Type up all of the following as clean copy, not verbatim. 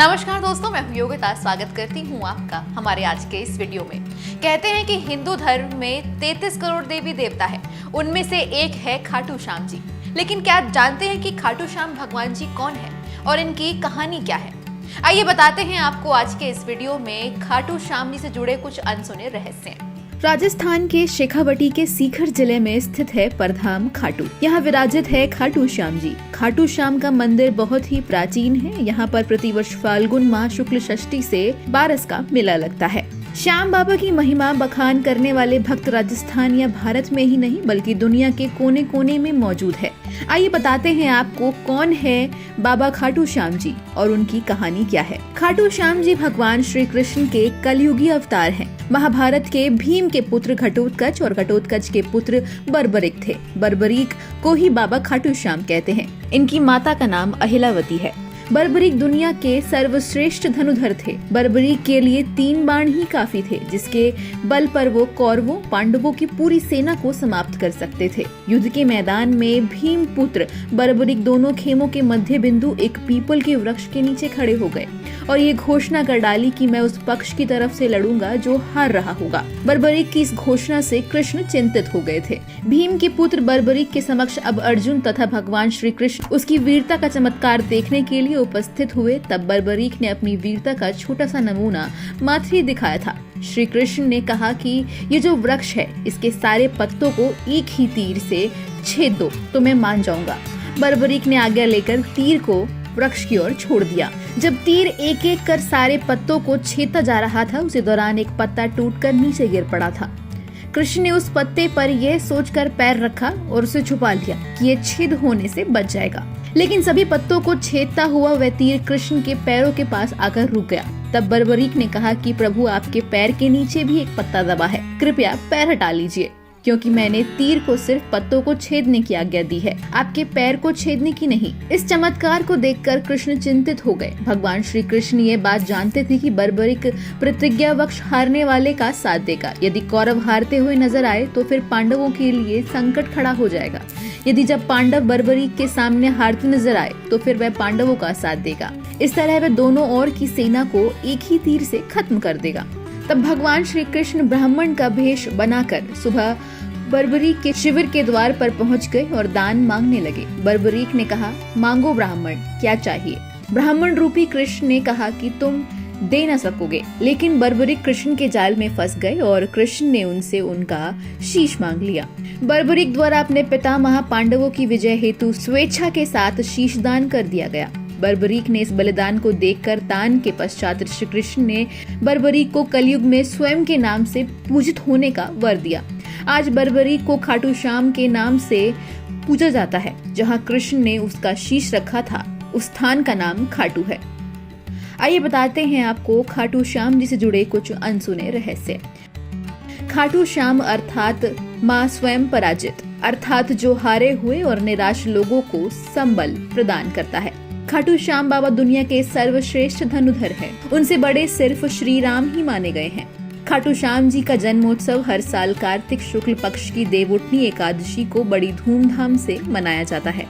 नमस्कार दोस्तों, मैं हूं योगिता। स्वागत करती हूं आपका हमारे आज के इस वीडियो में। कहते हैं कि हिंदू धर्म में 33 करोड़ देवी देवता है, उनमें से एक है खाटू श्याम जी। लेकिन क्या आप जानते हैं कि खाटू श्याम भगवान जी कौन है और इनकी कहानी क्या है? आइए बताते हैं आपको आज के इस वीडियो में खाटू श्याम जी से जुड़े कुछ अनसुने रहस्य। राजस्थान के शेखावटी के सीकर जिले में स्थित है परधाम खाटू। यहाँ विराजित है खाटू श्याम जी। खाटू श्याम का मंदिर बहुत ही प्राचीन है। यहाँ पर प्रतिवर्ष फाल्गुन माह शुक्ल षष्ठी से बारस का मेला लगता है। श्याम बाबा की महिमा बखान करने वाले भक्त राजस्थान या भारत में ही नहीं बल्कि दुनिया के कोने कोने में मौजूद है। आइए बताते हैं आपको कौन है बाबा खाटू श्याम जी और उनकी कहानी क्या है। खाटू श्याम जी भगवान श्री कृष्ण के कलयुगी अवतार हैं। महाभारत के भीम के पुत्र घटोत्कच और घटोत्कच के पुत्र बर्बरिक थे। बर्बरिक को ही बाबा खाटू श्याम कहते हैं। इनकी माता का नाम अहिलावती है। बर्बरिक दुनिया के सर्वश्रेष्ठ धनुधर थे। बर्बरिक के लिए 3 बाण ही काफी थे, जिसके बल पर वो कौरवों पांडवों की पूरी सेना को समाप्त कर सकते थे। युद्ध के मैदान में भीम पुत्र बर्बरिक दोनों खेमों के मध्य बिंदु एक पीपल के वृक्ष के नीचे खड़े हो गए और ये घोषणा कर डाली कि मैं उस पक्ष की तरफ से लड़ूंगा जो हार रहा होगा। बर्बरिक की इस घोषणा से कृष्ण चिंतित हो गए थे। भीम के पुत्र बर्बरिक के समक्ष अब अर्जुन तथा भगवान श्री कृष्ण उसकी वीरता का चमत्कार देखने के लिए उपस्थित हुए। तब बर्बरिक ने अपनी वीरता का छोटा सा नमूना मात्र ही दिखाया था। श्री कृष्ण ने कहा कि ये जो वृक्ष है इसके सारे पत्तों को एक ही तीर से छेद दो तो मैं मान जाऊंगा। बर्बरिक ने आज्ञा लेकर तीर को वृक्ष की ओर छोड़ दिया। जब तीर एक एक कर सारे पत्तों को छेदता जा रहा था, उसी दौरान एक पत्ता टूटकर नीचे गिर पड़ा था। कृष्ण ने उस पत्ते पर यह सोचकर पैर रखा और उसे छुपा लिया कि ये छेद होने से बच जाएगा। लेकिन सभी पत्तों को छेदता हुआ वह तीर कृष्ण के पैरों के पास आकर रुक गया। तब बर्बरिक ने कहा कि प्रभु, आपके पैर के नीचे भी एक पत्ता दबा है, कृपया पैर हटा लीजिए, क्योंकि मैंने तीर को सिर्फ पत्तों को छेदने की आज्ञा दी है, आपके पैर को छेदने की नहीं। इस चमत्कार को देखकर कृष्ण चिंतित हो गए। भगवान श्री कृष्ण ये बात जानते थे कि बर्बरिक प्रतिज्ञावश हारने वाले का साथ देगा। यदि कौरव हारते हुए नजर आए तो फिर पांडवों के लिए संकट खड़ा हो जाएगा। यदि जब पांडव बर्बरिक के सामने हारते नजर आए तो फिर वह पांडवों का साथ देगा। इस तरह वह दोनों ओर की सेना को एक ही तीर से खत्म कर देगा। तब भगवान श्री कृष्ण ब्राह्मण का भेष बनाकर सुबह बर्बरिक के शिविर के द्वार पर पहुंच गए और दान मांगने लगे। बर्बरिक ने कहा, मांगो ब्राह्मण, क्या चाहिए? ब्राह्मण रूपी कृष्ण ने कहा कि तुम दे न सकोगे। लेकिन बर्बरिक कृष्ण के जाल में फंस गए और कृष्ण ने उनसे उनका शीश मांग लिया। बर्बरिक द्वारा अपने पितामह पांडवों की विजय हेतु स्वेच्छा के साथ शीश दान कर दिया गया। बर्बरिक ने इस बलिदान को देखकर दान के पश्चात श्री कृष्ण ने बर्बरिक को कलयुग में स्वयं के नाम से पूजित होने का वर दिया। आज बर्बरिक को खाटू श्याम के नाम से पूजा जाता है। जहां कृष्ण ने उसका शीश रखा था उस स्थान का नाम खाटू है। आइए बताते हैं आपको खाटू श्याम जी से जुड़े कुछ अनसुने रहस्य। खाटू श्याम अर्थात मां स्वयं पराजित, अर्थात जो हारे हुए और निराश लोगों को संबल प्रदान करता है। खाटू श्याम बाबा दुनिया के सर्वश्रेष्ठ धनुधर हैं। उनसे बड़े सिर्फ श्री राम ही माने गए हैं। खाटू श्याम जी का जन्मोत्सव हर साल कार्तिक शुक्ल पक्ष की देवउठनी एकादशी को बड़ी धूमधाम से मनाया जाता है।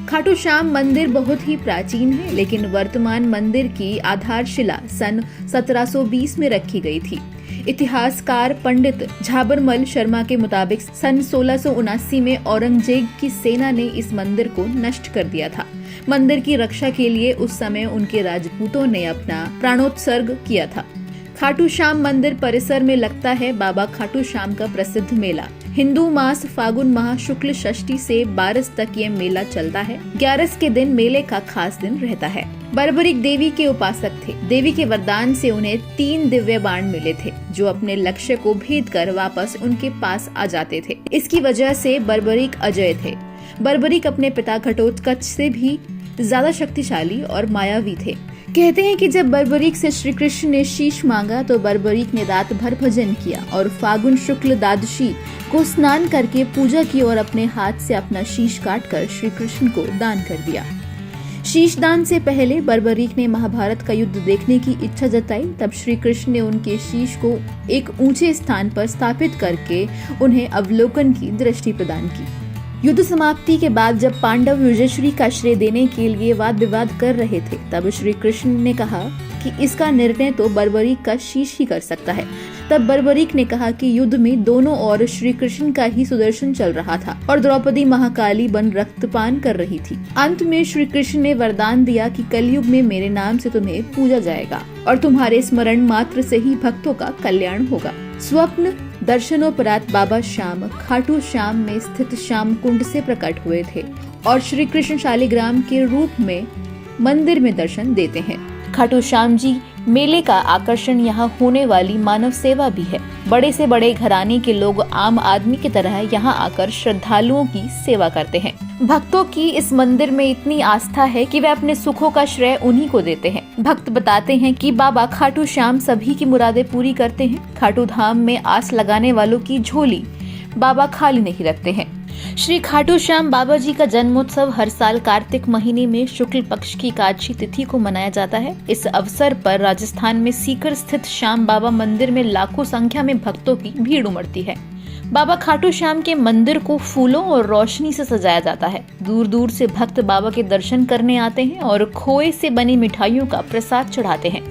खाटू श्याम मंदिर बहुत ही प्राचीन है, लेकिन वर्तमान मंदिर की आधारशिला सन 1720 में रखी गई थी। इतिहासकार पंडित झाबरमल शर्मा के मुताबिक सन 1679 में औरंगजेब की सेना ने इस मंदिर को नष्ट कर दिया था। मंदिर की रक्षा के लिए उस समय उनके राजपूतों ने अपना प्राणोत्सर्ग किया था। खाटू श्याम मंदिर परिसर में लगता है बाबा खाटू श्याम का प्रसिद्ध मेला। हिंदू मास फागुन माह शुक्ल षष्ठी से बारस तक ये मेला चलता है। 11 के दिन मेले का खास दिन रहता है। बर्बरिक देवी के उपासक थे। देवी के वरदान से उन्हें 3 दिव्य बाण मिले थे, जो अपने लक्ष्य को भेद कर वापस उनके पास आ जाते थे। इसकी वजह से बर्बरिक अजय थे। बर्बरिक अपने पिता घटोत्कच से भी ज्यादा शक्तिशाली और मायावी थे। कहते हैं कि जब बर्बरिक से श्री कृष्ण ने शीश मांगा तो बर्बरिक ने रात भर भजन किया और फागुन शुक्ल द्वादशी को स्नान करके पूजा की और अपने हाथ से अपना शीश काटकर श्री कृष्ण को दान कर दिया। शीश दान से पहले बर्बरिक ने महाभारत का युद्ध देखने की इच्छा जताई। तब श्री कृष्ण ने उनके शीश को एक ऊंचे स्थान पर स्थापित करके उन्हें अवलोकन की दृष्टि प्रदान की। युद्ध समाप्ति के बाद जब पांडव विजयश्री का श्रेय देने के लिए वाद विवाद कर रहे थे, तब श्री कृष्ण ने कहा कि इसका निर्णय तो बर्बरीक का शीश ही कर सकता है। तब बर्बरीक ने कहा कि युद्ध में दोनों ओर श्री कृष्ण का ही सुदर्शन चल रहा था और द्रौपदी महाकाली बन रक्तपान कर रही थी। अंत में श्री कृष्ण ने वरदान दिया कि कलयुग में मेरे नाम से तुम्हें पूजा जाएगा और तुम्हारे स्मरण मात्र से ही भक्तों का कल्याण होगा। स्वप्न दर्शनोपरांत बाबा श्याम खाटू श्याम में स्थित श्याम कुंड से प्रकट हुए थे और श्री कृष्ण शालिग्राम के रूप में मंदिर में दर्शन देते हैं। खाटू श्याम जी मेले का आकर्षण यहाँ होने वाली मानव सेवा भी है। बड़े से बड़े घराने के लोग आम आदमी की तरह यहाँ आकर श्रद्धालुओं की सेवा करते हैं। भक्तों की इस मंदिर में इतनी आस्था है कि वे अपने सुखों का श्रेय उन्हीं को देते हैं। भक्त बताते हैं कि बाबा खाटू श्याम सभी की मुरादें पूरी करते हैं। खाटू धाम में आस लगाने वालों की झोली बाबा खाली नहीं रखते हैं। श्री खाटू श्याम बाबा जी का जन्मोत्सव हर साल कार्तिक महीने में शुक्ल पक्ष की एकादशी तिथि को मनाया जाता है। इस अवसर पर राजस्थान में सीकर स्थित श्याम बाबा मंदिर में लाखों संख्या में भक्तों की भीड़ उमड़ती है। बाबा खाटू श्याम के मंदिर को फूलों और रोशनी से सजाया जाता है। दूर दूर से भक्त बाबा के दर्शन करने आते हैं और खोए से बनी मिठाइयों का प्रसाद चढ़ाते हैं।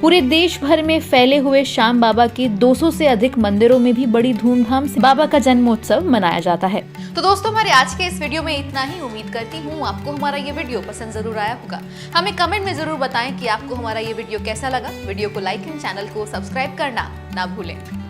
पूरे देश भर में फैले हुए श्याम बाबा के 200 से अधिक मंदिरों में भी बड़ी धूमधाम से बाबा का जन्मोत्सव मनाया जाता है। तो दोस्तों, हमारे आज के इस वीडियो में इतना ही। उम्मीद करती हूँ आपको हमारा ये वीडियो पसंद जरूर आया होगा। हमें कमेंट में जरूर बताएं कि आपको हमारा ये वीडियो कैसा लगा। वीडियो को लाइक एंड चैनल को सब्सक्राइब करना ना भूलें।